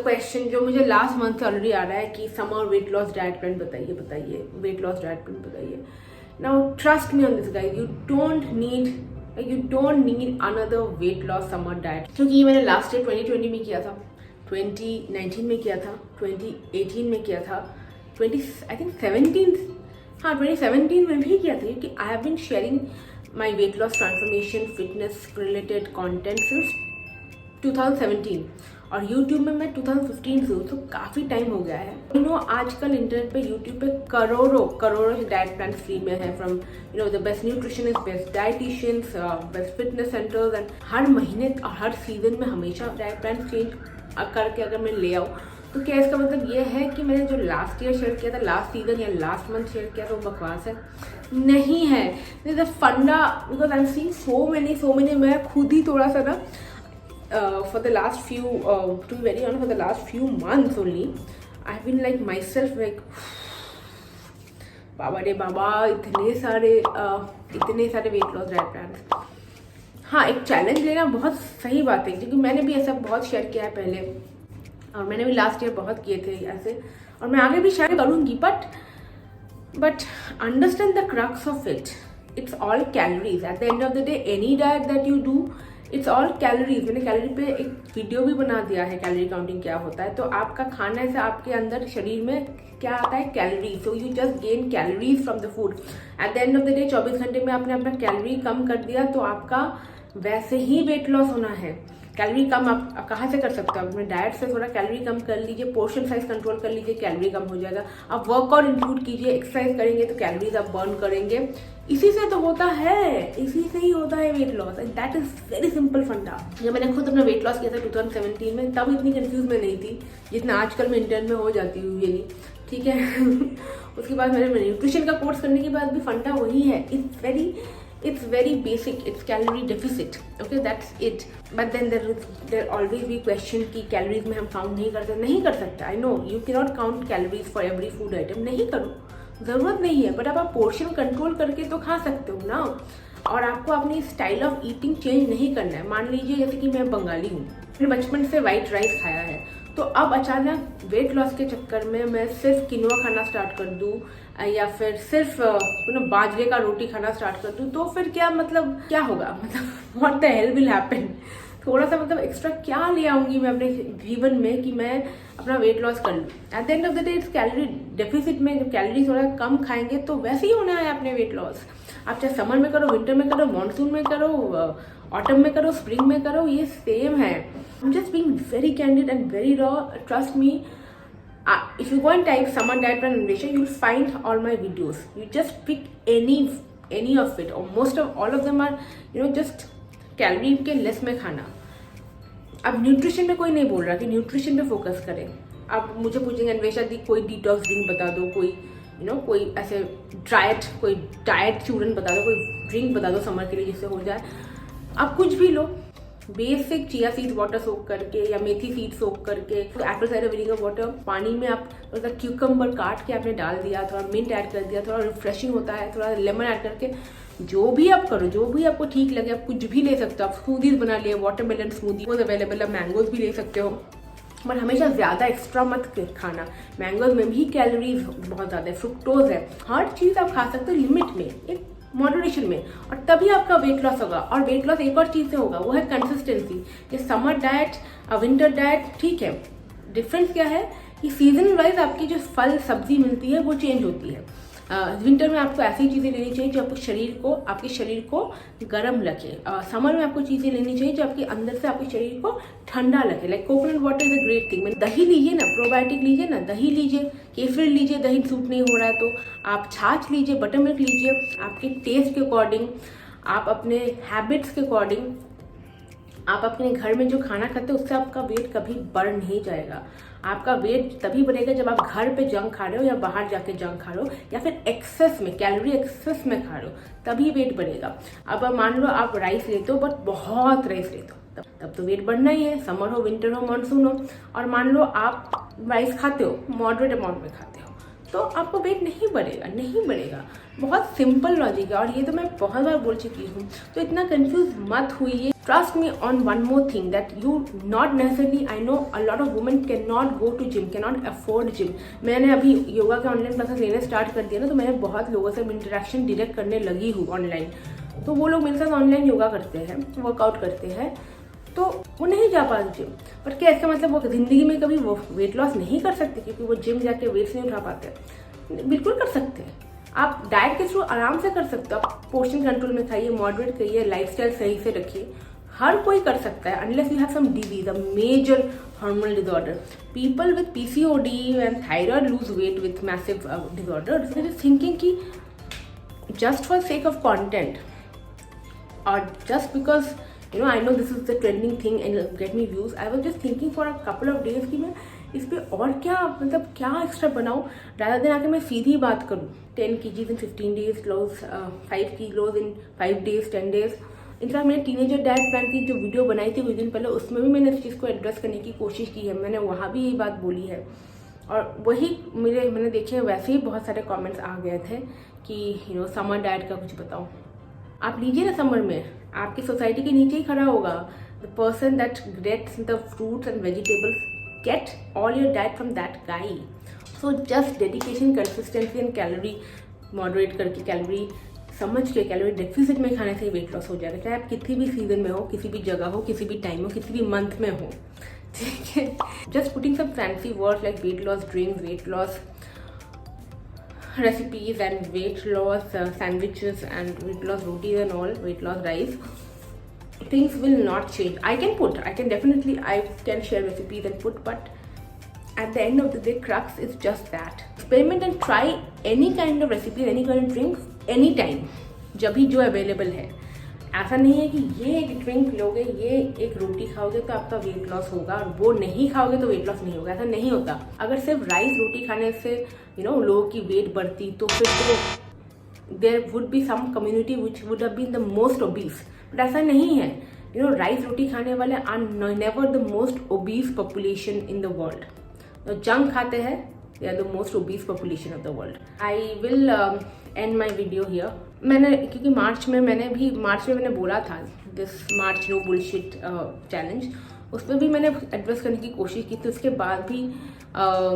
Question जो मुझे last month से ऑलरेडी आ रहा है कि summer weight loss diet plan बताइए, वेट लॉस डाइट प्लान बताइए। Now trust me on this guys, you don't need another weight loss summer diet, क्योंकि ये मैंने लास्ट ईयर 2020 में किया था, 2019 में किया था, 2018 में किया था, 2017 में भी किया था, क्योंकि I have been sharing my weight loss transformation fitness related content since 2017 और YouTube में मैं 2015 से हूँ, तो काफ़ी टाइम हो गया है। आजकल इंटरनेट पे YouTube पे करोड़ों डाइट प्लान फ्री में है, from the best nutritionist, best dieticians, best fitness centres, and हर महीने और हर सीजन में हमेशा डाइट प्लान चेंज करके अगर मैं ले आऊँ तो क्या इसका मतलब ये है कि मैंने जो लास्ट ईयर शेयर किया था, लास्ट सीजन या लास्ट मंथ शेयर किया था, वो बकवास है? नहीं है। दिस इज फंडा, because I am seeing so many मैं खुद ही थोड़ा सा ना for the last few to be very honest, for the last few months only I've been like myself like बाबा रे बाबा, इतने सारे वेट लॉस डाइट प्लान। हाँ, एक चैलेंज लेना बहुत सही बात है, क्योंकि मैंने भी ऐसा बहुत शेयर किया है पहले, और मैंने भी लास्ट ईयर बहुत किए थे ऐसे, और मैं आगे भी शेयर करूँगी। But understand the crux of it, it's all calories. At the end of the day any diet that you do, it's all calories. मैंने कैलोरी पे एक वीडियो भी बना दिया है, कैलोरी काउंटिंग क्या होता है। तो आपका खाने से आपके अंदर शरीर में क्या आता है? Calorie. So you just gain calories from the food. At the end of the day 24 घंटे में आपने अपना कैलोरी कम कर दिया, तो आपका वैसे ही वेट लॉस होना है। कैलोरी कम आप कहाँ से कर सकते हो? अपने डाइट से थोड़ा कैलोरी कम कर लीजिए, पोर्शन साइज कंट्रोल कर लीजिए, कैलोरी कम हो जाएगा। आप वर्कआउट इंक्लूड कीजिए, एक्सरसाइज करेंगे तो कैलोरीज आप बर्न करेंगे। इसी से तो होता है, इसी से ही होता है weight loss, and that is very simple फंडा। जब मैंने खुद अपना वेट लॉस किया था 2017 में, तब इतनी कंफ्यूज मैं नहीं थी जितना आजकल मैं इंटरनेट में हो जाती हूँ ये, ठीक है। उसके बाद मैंने न्यूट्रिशन का कोर्स करने के बाद भी फंडा वही है। It's very basic, it's calorie deficit, okay, that's it. But then there always be question कि calories में हम count नहीं कर सकते। I know you cannot count calories for every food item, नहीं करो, ज़रूरत नहीं है। बट आप पोर्शन कंट्रोल करके तो खा सकते हो ना। और आपको अपनी स्टाइल ऑफ ईटिंग चेंज नहीं करना है। मान लीजिए जैसे कि मैं बंगाली हूँ, मैंने बचपन से वाइट राइस खाया है, तो अब अचानक वेट लॉस के चक्कर में मैं सिर्फ किनोआ खाना स्टार्ट कर दूँ, या फिर सिर्फ बाजरे का रोटी खाना स्टार्ट कर दूँ, तो फिर क्या होगा? मतलब what the hell will happen? थोड़ा सा एक्स्ट्रा क्या ले आऊंगी मैं अपने जीवन में कि मैं अपना वेट लॉस कर लूँ? At the end of the day it's calorie deficit में। जब कैलोरी थोड़ा कम खाएंगे तो वैसे ही होना है अपने वेट लॉस। आप चाहे समर में करो, विंटर में करो, मानसून में करो, ऑटम में करो, स्प्रिंग में करो, ये सेम है। I am just being very candid and very raw, trust me. If you go and type summer diet plan Anvesha, you'll find all my videos. You just pick any of it, or most of all of them are just calorie के less में खाना। अब nutrition में कोई नहीं बोल रहा कि न्यूट्रिशन पे फोकस करें। अब मुझे पूछेंगे अन्वेषा दी कोई डिटॉक्स ड्रिंक बता दो, कोई ऐसे कोई डाइट चूरन बता दो, कोई ड्रिंक बता दो समर के लिए जिससे हो जाए। आप कुछ भी लो, बेसिक चिया सीड्स वाटर सोक करके या मेथी सीड सोक करके, एप्पल साइडर विनेगर वाटर, पानी में आप थोड़ा क्यूकम्बर काट के आपने डाल दिया, थोड़ा मिंट ऐड कर दिया, थोड़ा रिफ्रेशिंग होता है, थोड़ा लेमन ऐड करके, जो भी आप करो, जो भी आपको ठीक लगे। आप कुछ भी ले सकते हो। आप स्मूदीज बना लिए, वाटरमेलन स्मूदी वो अवेलेबल है, मैंगोज भी ले सकते हो। बट हमेशा ज़्यादा एक्स्ट्रा मत खाना। मैंगोज में भी कैलोरीज बहुत ज़्यादा है, फ्रुक्टोज है। हर चीज़ आप खा सकते हो लिमिट में, एक मॉडरेशन में, और तभी आपका वेट लॉस होगा। और वेट लॉस एक और चीज़ से होगा, वो है कंसिस्टेंसी। ये समर डाइट, विंटर डाइट, ठीक है, डिफरेंस क्या है कि सीजन वाइज आपकी जो फल सब्जी मिलती है वो चेंज होती है। विंटर में आपको ऐसी चीज़ें लेनी चाहिए जो आपके शरीर को गर्म रखे। समर में आपको चीज़ें लेनी चाहिए जो आपके अंदर से आपके शरीर को ठंडा रखे। Like coconut water is a great thing. दही लीजिए ना, प्रोबायोटिक लीजिए ना, दही लीजिए, केसर लीजिए, दही सूट नहीं हो रहा है तो आप छाछ लीजिए, बटर मिल्क लीजिए, आपके टेस्ट के अकॉर्डिंग, आप अपने हैबिट्स के अकॉर्डिंग, आप अपने घर में जो खाना खाते हो उससे आपका वेट कभी बढ़ नहीं जाएगा। आपका वेट तभी बढ़ेगा जब आप घर पे जंक खा रहे हो या बाहर जाके जंक खा रहे हो या फिर एक्सेस में, कैलोरी एक्सेस में खा रहे हो, तभी वेट बढ़ेगा। अब मान लो आप राइस लेते हो बट बहुत राइस लेते हो, तब तो वेट बढ़ना ही है, समर हो, विंटर हो, मानसून हो। और मान लो आप राइस खाते हो, मॉडरेट अमाउंट में खाते हो, तो आपको वेट नहीं बढ़ेगा। बहुत सिंपल लॉजिक है और ये तो मैं बहुत बार बोल चुकी हूँ, तो इतना कंफ्यूज मत हुई। Trust me on one more thing, that you not necessarily, I know a lot of women cannot go to gym, cannot afford gym. मैंने अभी योगा के ऑनलाइन क्लासेस लेने स्टार्ट कर दिया ना, तो मैंने बहुत लोगों से इंटरेक्शन डायरेक्ट करने लगी हूँ ऑनलाइन। तो वो लोग मेरे साथ ऑनलाइन योगा करते हैं, वर्कआउट करते हैं, तो वो नहीं जा पाते जिम। पर क्या इसका मतलब वो ज़िंदगी में कभी वो वेट लॉस नहीं कर सकते क्योंकि वो जिम जाके वेट्स नहीं उठा पाते? बिल्कुल कर सकते हैं। आप डाइट के थ्रू आराम से कर सकते हो। आप पोर्शन कंट्रोल में खाइए, मॉडरेट खाइए, लाइफस्टाइल सही से रखिए, हर कोई कर सकता है, unless you have some disease, a major hormonal disorder. People with PCOD and thyroid lose weight with massive disorder. So just thinking कि just for sake of content और just because you know, I know this is the trending thing and get me views, I was just thinking for a couple of days कि मैं इस पे और क्या मतलब क्या एक्स्ट्रा बनाऊँ, rather than आके मैं सीधी बात करूँ 10 kgs in 15 days, lose 5 kilos in 5 days, 10 days। In fact मैंने टीनेजर डाइट प्लान की जो वीडियो बनाई थी कुछ दिन पहले, उसमें भी मैंने इस चीज़ को एड्रेस करने की कोशिश की है, मैंने वहाँ भी यही बात बोली है। और वही मैंने देखे वैसे ही बहुत सारे कमेंट्स आ गए थे कि समर डाइट का कुछ बताओ। आप लीजिए ना, समर में आपकी सोसाइटी के नीचे ही खड़ा होगा। The person that gets the fruits and vegetables get all your diet from that guy. So just dedication, consistency and calorie moderate करके, कैलोरी समझ के, कैलोरी डेफिसिट में खाने से वेट लॉस हो जाएगा, चाहे आप किसी भी सीजन में हो, किसी भी जगह हो, किसी भी टाइम हो, किसी भी मंथ में हो, ठीक है। Just putting some fancy words like weight loss drinks, weight loss recipes and weight loss sandwiches and weight loss rotis and all, weight loss rice, things will not change. I can definitely share recipes and put, but at the end of the day, crux is just that. Experiment and try any kind of recipe, any kind of drinks, anytime, जब भी जो available है। ऐसा नहीं है कि ये एक ड्रिंक लोगे, ये एक रोटी खाओगे तो आपका वेट लॉस होगा और वो नहीं खाओगे तो वेट लॉस नहीं होगा, ऐसा नहीं होता। अगर सिर्फ राइस रोटी खाने से लोगों की वेट बढ़ती तो फिर तो there would be some community which would have been the most obese, but ऐसा नहीं है। राइस रोटी खाने वाले are never the most obese population in the world. तो जंक खाते हैं, they are the most obese population of the world. I will end my video here. क्योंकि मार्च में मैंने बोला था this March no bullshit challenge, उस पर भी मैंने एड्रेस करने की कोशिश की थी। उसके बाद भी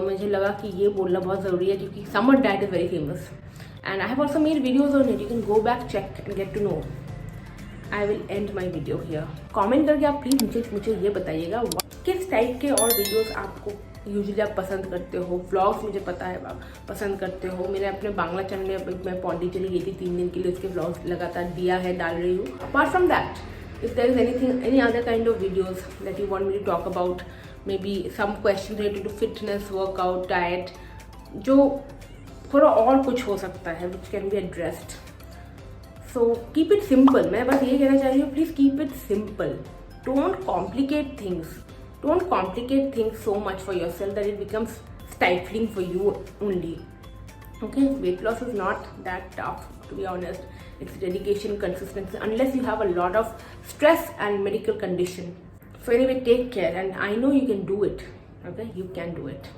मुझे लगा कि ये बोलना बहुत ज़रूरी है क्योंकि summer diet is very famous and I have also made videos on it, you can go back check and get to know. I will end my video here. Comment करके आप प्लीज़ मुझे ये बताइएगा किस टाइप के और videos आपको usually आप पसंद करते हो। व्लॉग्स मुझे पता है आप पसंद करते हो। मैंने अपने बांग्ला चैनल में मैं पौंडीचेरी गई थी 3 दिन के लिए, उसके व्लॉग्स लगातार डाल रही हूँ। Apart from that, if there is any other kind of videos that you want me to talk about, maybe some questions related to fitness, workout, diet, जो थोड़ा और कुछ हो सकता है which can be addressed. So keep it simple. मैं बस ये कहना चाह रही हूँ, please keep it simple. Don't complicate things. Don't complicate things so much for yourself that it becomes stifling for you only. Okay, weight loss is not that tough, to be honest. It's dedication, consistency, unless you have a lot of stress and medical condition. So anyway, take care, and I know you can do it. Okay, you can do it.